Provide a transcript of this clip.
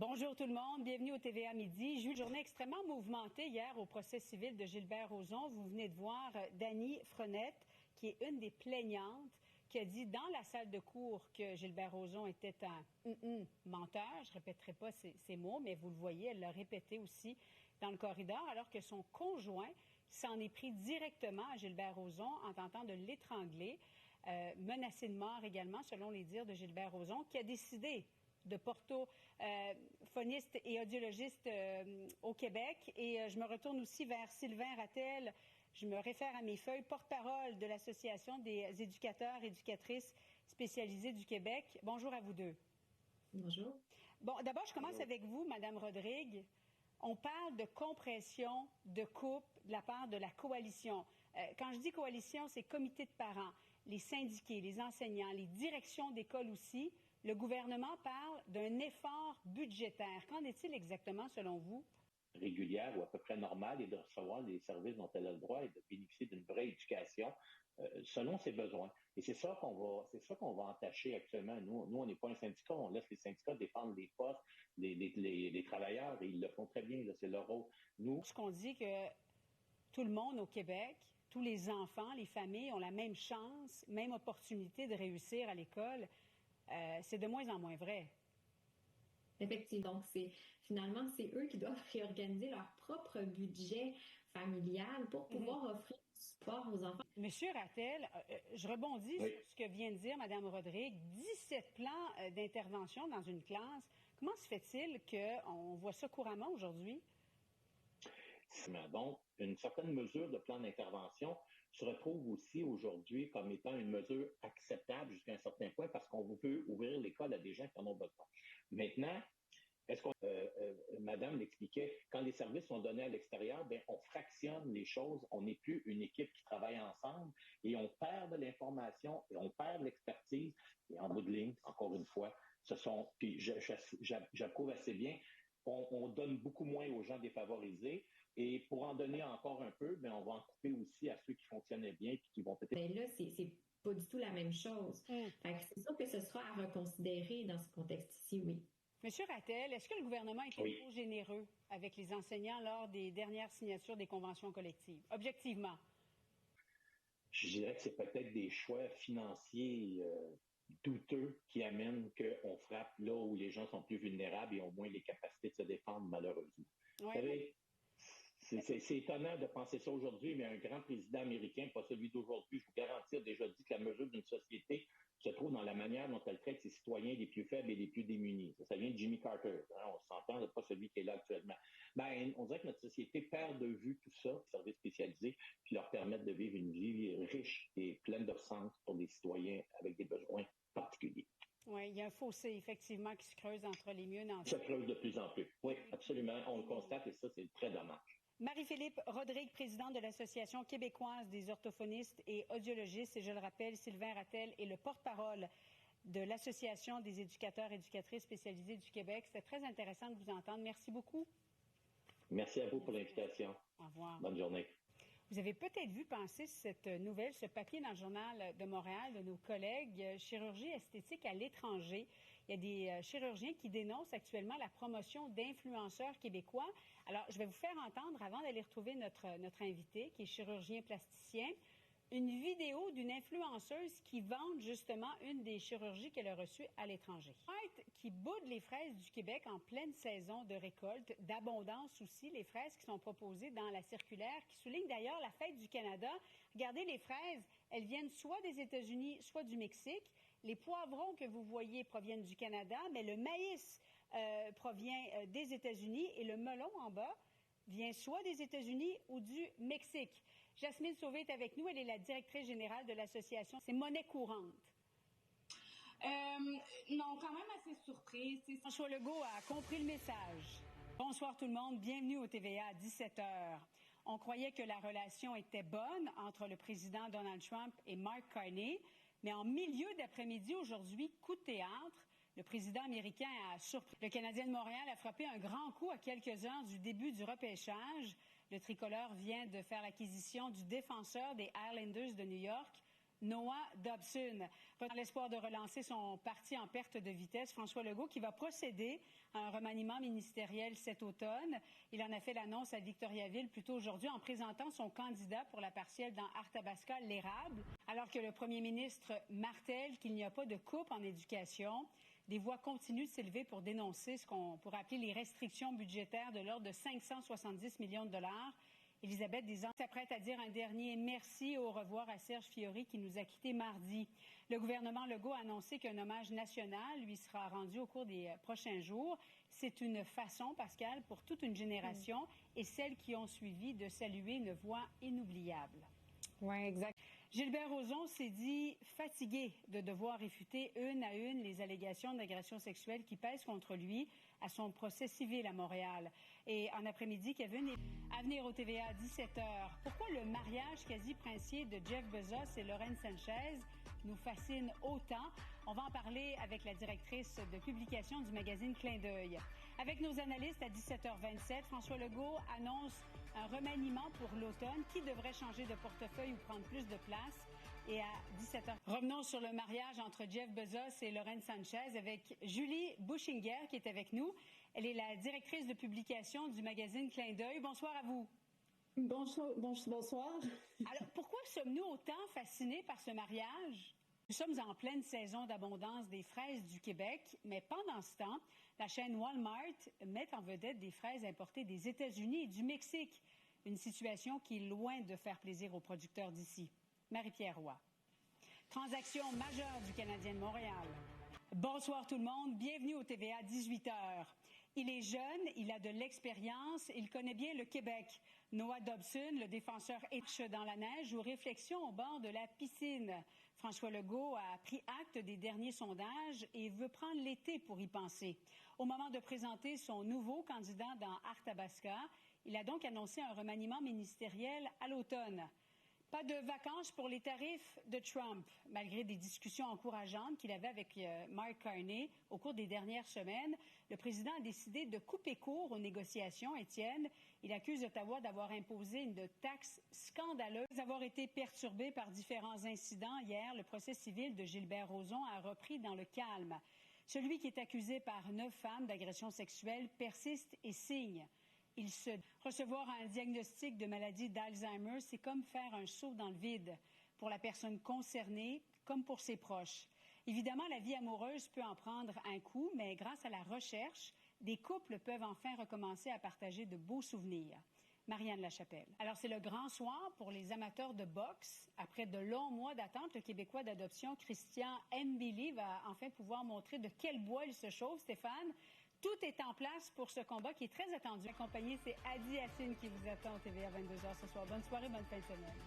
Bonjour tout le monde, bienvenue au TVA Midi. J'ai eu une journée extrêmement mouvementée hier au procès civil de Gilbert Rozon. Vous venez de voir Dany Frenette, qui est une des plaignantes, qui a dit dans la salle de cour que Gilbert Rozon était un menteur. Je ne répéterai pas ces mots, mais vous le voyez, elle l'a répété aussi dans le corridor, alors que son conjoint s'en est pris directement à Gilbert Rozon en tentant de l'étrangler, menacé de mort également, selon les dires de Gilbert Rozon, qui a décidé de phoniste et audiologiste au Québec. Et je me retourne aussi vers Sylvain Rattel. Je me réfère à mes feuilles, porte-parole de l'Association des éducateurs et éducatrices spécialisés du Québec. Bonjour à vous deux. Bonjour. Bon, d'abord, je commence avec vous, Madame Rodrigue. On parle de compression de coupe de la part de la coalition. Quand je dis coalition, c'est comité de parents, les syndiqués, les enseignants, les directions d'école aussi. Le gouvernement parle d'un effort budgétaire. Qu'en est-il exactement, selon vous? Régulière ou à peu près normale et de recevoir les services dont elle a le droit et de bénéficier d'une vraie éducation selon ses besoins. Et c'est ça qu'on va entacher actuellement. Nous, on n'est pas un syndicat, on laisse les syndicats défendre les postes, les travailleurs, et ils le font très bien, là, c'est leur rôle. Nous, ce qu'on dit que tout le monde au Québec, tous les enfants, les familles ont la même chance, même opportunité de réussir à l'école. C'est de moins en moins vrai. Effectivement. Donc, finalement, c'est eux qui doivent réorganiser leur propre budget familial pour pouvoir offrir du support aux enfants. Monsieur Rattel, je rebondis sur ce que vient de dire Mme Rodrigue. 17 plans d'intervention dans une classe. Comment se fait-il qu'on voit ça couramment aujourd'hui? Donc, une certaine mesure de plan d'intervention se retrouve aussi aujourd'hui comme étant une mesure acceptable jusqu'à un certain point parce qu'on veut ouvrir l'école à des gens qui en ont besoin. Maintenant, Madame l'expliquait, quand les services sont donnés à l'extérieur, on fractionne les choses, on n'est plus une équipe qui travaille ensemble et on perd de l'information et on perd de l'expertise. Et en bout de ligne, encore une fois, puis j'approuve assez bien, on donne beaucoup moins aux gens défavorisés. Et pour en donner encore un peu, on va en couper aussi à ceux qui fonctionnaient bien et qui vont peut-être... Mais là, c'est pas du tout la même chose. Fait que c'est sûr que ce sera à reconsidérer dans ce contexte-ci, oui. Monsieur Rattel, est-ce que le gouvernement était trop généreux avec les enseignants lors des dernières signatures des conventions collectives? Objectivement. Je dirais que c'est peut-être des choix financiers douteux qui amènent qu'on frappe là où les gens sont plus vulnérables et ont moins les capacités de se défendre, malheureusement. Oui. Vous savez, c'est étonnant de penser ça aujourd'hui, mais un grand président américain, pas celui d'aujourd'hui, je vous garantis, a déjà dit que la mesure d'une société se trouve dans la manière dont elle traite ses citoyens les plus faibles et les plus démunis. Ça vient de Jimmy Carter. On s'entend, pas celui qui est là actuellement. On dirait que notre société perd de vue tout ça, les services spécialisés, qui leur permettent de vivre une vie riche et pleine de sens pour des citoyens avec des besoins particuliers. Oui, il y a un fossé, effectivement, qui se creuse entre les mieux nantis. Ça creuse de plus en plus. Oui, absolument. On le constate et ça, c'est très dommage. Marie-Philippe Rodrigue, présidente de l'Association québécoise des orthophonistes et audiologistes, et je le rappelle, Sylvain Rattel est le porte-parole de l'Association des éducateurs et éducatrices spécialisés du Québec. C'était très intéressant de vous entendre. Merci beaucoup. Merci à vous pour l'invitation. Au revoir. Bonne journée. Vous avez peut-être vu passer cette nouvelle, ce papier dans le Journal de Montréal de nos collègues chirurgie esthétique à l'étranger. Il y a des chirurgiens qui dénoncent actuellement la promotion d'influenceurs québécois. Alors, je vais vous faire entendre, avant d'aller retrouver notre invité, qui est chirurgien plasticien, une vidéo d'une influenceuse qui vante justement une des chirurgies qu'elle a reçues à l'étranger. Qui boude les fraises du Québec en pleine saison de récolte, d'abondance aussi, les fraises qui sont proposées dans la circulaire, qui souligne d'ailleurs la fête du Canada. Regardez les fraises, elles viennent soit des États-Unis, soit du Mexique. Les poivrons que vous voyez proviennent du Canada, mais le maïs provient des États-Unis et le melon en bas vient soit des États-Unis ou du Mexique. Jasmine Sauvé est avec nous. Elle est la directrice générale de l'association. C'est monnaie courante. Non, quand même assez surprise. François Legault a compris le message. Bonsoir tout le monde. Bienvenue au TVA à 17h. On croyait que la relation était bonne entre le président Donald Trump et Mark Carney, mais en milieu d'après-midi aujourd'hui, coup de théâtre, le président américain a surpris. Le Canadien de Montréal a frappé un grand coup à quelques heures du début du repêchage. Le tricolore vient de faire l'acquisition du défenseur des Islanders de New York, Noah Dobson. Dans l'espoir de relancer son parti en perte de vitesse, François Legault qui va procéder à un remaniement ministériel cet automne. Il en a fait l'annonce à Victoriaville plus tôt aujourd'hui en présentant son candidat pour la partielle dans Arthabasca, l'Érable. Alors que le premier ministre martèle qu'il n'y a pas de coupe en éducation, des voix continuent de s'élever pour dénoncer ce qu'on pourrait appeler les restrictions budgétaires de l'ordre de 570 millions de dollars. Élisabeth Desan s'apprête à dire un dernier merci au revoir à Serge Fiori qui nous a quittés mardi. Le gouvernement Legault a annoncé qu'un hommage national lui sera rendu au cours des prochains jours. C'est une façon, Pascal, pour toute une génération et celles qui ont suivi de saluer une voix inoubliable. Oui, exact. Gilbert Rozon s'est dit fatigué de devoir réfuter une à une les allégations d'agression sexuelle qui pèsent contre lui à son procès civil à Montréal. Et en après-midi, Kevin, à venir au TVA à 17h. Pourquoi le mariage quasi-princier de Jeff Bezos et Lauren Sanchez nous fascine autant? On va en parler avec la directrice de publication du magazine Clin d'œil. Avec nos analystes à 17h27, François Legault annonce un remaniement pour l'automne qui devrait changer de portefeuille ou prendre plus de place. Et à 17h, revenons sur le mariage entre Jeff Bezos et Lauren Sanchez avec Julie Bouchinger qui est avec nous. Elle est la directrice de publication du magazine Clin d'œil. Bonsoir à vous. Bonsoir. Alors, pourquoi sommes-nous autant fascinés par ce mariage? Nous sommes en pleine saison d'abondance des fraises du Québec, mais pendant ce temps, la chaîne Walmart met en vedette des fraises importées des États-Unis et du Mexique. Une situation qui est loin de faire plaisir aux producteurs d'ici. Marie-Pierre Roy. Transaction majeure du Canadien de Montréal. Bonsoir tout le monde, bienvenue au TVA 18h. Il est jeune, il a de l'expérience, il connaît bien le Québec. Noah Dobson, le défenseur éche dans la neige ou réflexion au bord de la piscine. François Legault a pris acte des derniers sondages et veut prendre l'été pour y penser. Au moment de présenter son nouveau candidat dans Arthabasca, il a donc annoncé un remaniement ministériel à l'automne. Pas de vacances pour les tarifs de Trump, malgré des discussions encourageantes qu'il avait avec Mark Carney au cours des dernières semaines. Le président a décidé de couper court aux négociations. Étienne, il accuse Ottawa d'avoir imposé une taxe scandaleuse, d'avoir été perturbé par différents incidents. Hier, le procès civil de Gilbert Rozon a repris dans le calme. Celui qui est accusé par 9 femmes d'agression sexuelle persiste et signe. Recevoir un diagnostic de maladie d'Alzheimer, c'est comme faire un saut dans le vide pour la personne concernée comme pour ses proches. Évidemment, la vie amoureuse peut en prendre un coup, mais grâce à la recherche, des couples peuvent enfin recommencer à partager de beaux souvenirs. Marianne Lachapelle. Alors, c'est le grand soir pour les amateurs de boxe. Après de longs mois d'attente, le Québécois d'adoption Christian Mbili va enfin pouvoir montrer de quel bois il se chauffe. Stéphane, tout est en place pour ce combat qui est très attendu. Accompagné, c'est Adi Hassine qui vous attend au TVA 22h ce soir. Bonne soirée, bonne fin de semaine.